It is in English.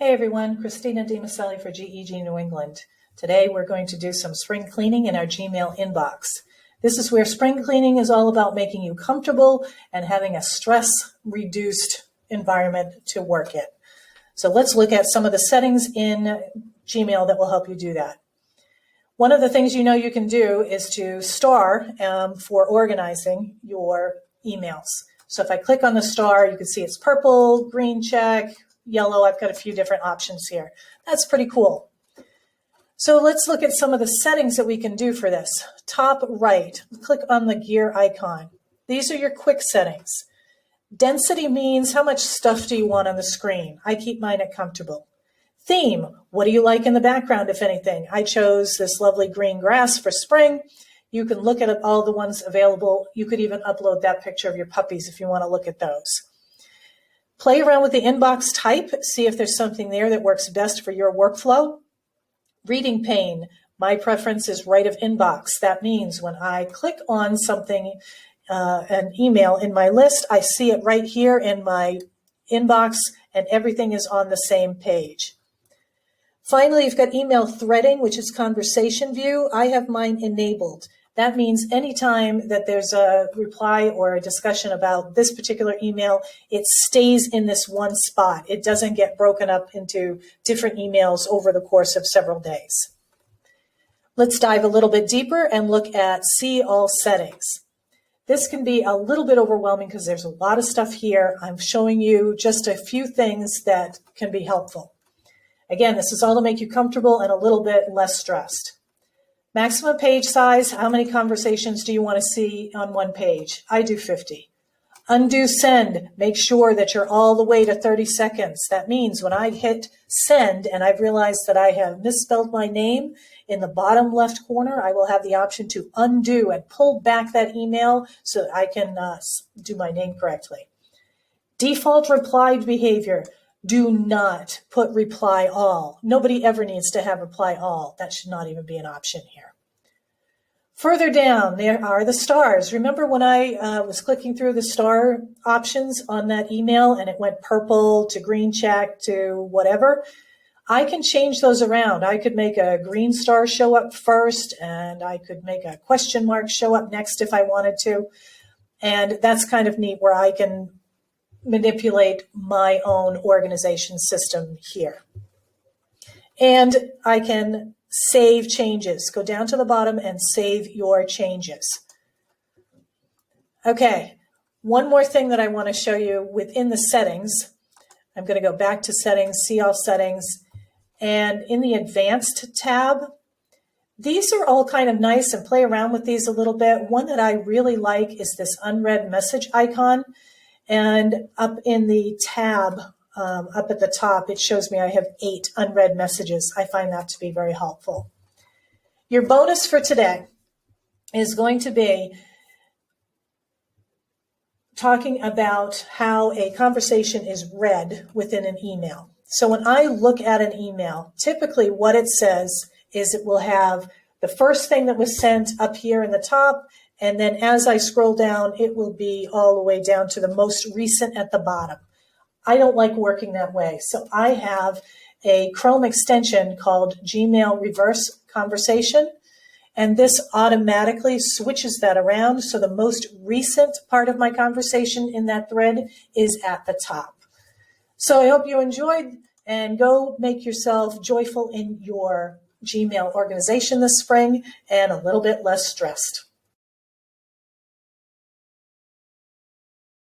Hey everyone, Christina DiMaselli for GEG New England. Today we're going to do some spring cleaning in our Gmail inbox. This is where spring cleaning is all about making you comfortable and having a stress-reduced environment to work in. So let's look at some of the settings in Gmail that will help you do that. One of the things you know you can do is to star for organizing your emails. So if I click on the star, you can see it's purple, green check, yellow. I've got a few different options here. That's pretty cool. So let's look at some of the settings that we can do for this. Top right, click on the gear icon. These are your quick settings. Density means how much stuff do you want on the screen? I keep mine at comfortable. Theme, what do you like in the background, if anything? I chose this lovely green grass for spring. You can look at all the ones available. You could even upload that picture of your puppies if you want to look at those. Play around with the inbox type, see if there's something there that works best for your workflow. Reading pane, my preference is right of inbox. That means when I click on something, an email in my list, I see it right here in my inbox and everything is on the same page. Finally, you've got email threading, which is conversation view. I have mine enabled. That means anytime that there's a reply or a discussion about this particular email, it stays in this one spot. It doesn't get broken up into different emails over the course of several days. Let's dive a little bit deeper and look at See All settings. This can be a little bit overwhelming because there's a lot of stuff here. I'm showing you just a few things that can be helpful. Again, this is all to make you comfortable and a little bit less stressed. Maximum page size, how many conversations do you want to see on one page? I do 50. Undo send, make sure that you're all the way to 30 seconds. That means when I hit send and I've realized that I have misspelled my name, in the bottom left corner, I will have the option to undo and pull back that email so that I can do my name correctly. Default reply behavior. Do not put reply all. Nobody ever needs to have reply all. That should not even be an option here. Further down, there are the stars. Remember when I was clicking through the star options on that email and it went purple to green check to whatever? I can change those around. I could make a green star show up first and I could make a question mark show up next if I wanted to. And that's kind of neat where I can manipulate my own organization system here. And I can save changes. Go down to the bottom and save your changes. Okay, one more thing that I want to show you within the settings. I'm going to go back to settings, see all settings, and in the advanced tab, these are all kind of nice and play around with these a little bit. One that I really like is this unread message icon. And up in the tab, up at the top, it shows me I have 8 unread messages. I find that to be very helpful. Your bonus for today is going to be talking about how a conversation is read within an email. So when I look at an email, typically what it says is it will have the first thing that was sent up here in the top, and then as I scroll down, it will be all the way down to the most recent at the bottom. I don't like working that way. So I have a Chrome extension called Gmail Reverse Conversation, and this automatically switches that around. So the most recent part of my conversation in that thread is at the top. So I hope you enjoyed and go make yourself joyful in your Gmail organization this spring and a little bit less stressed.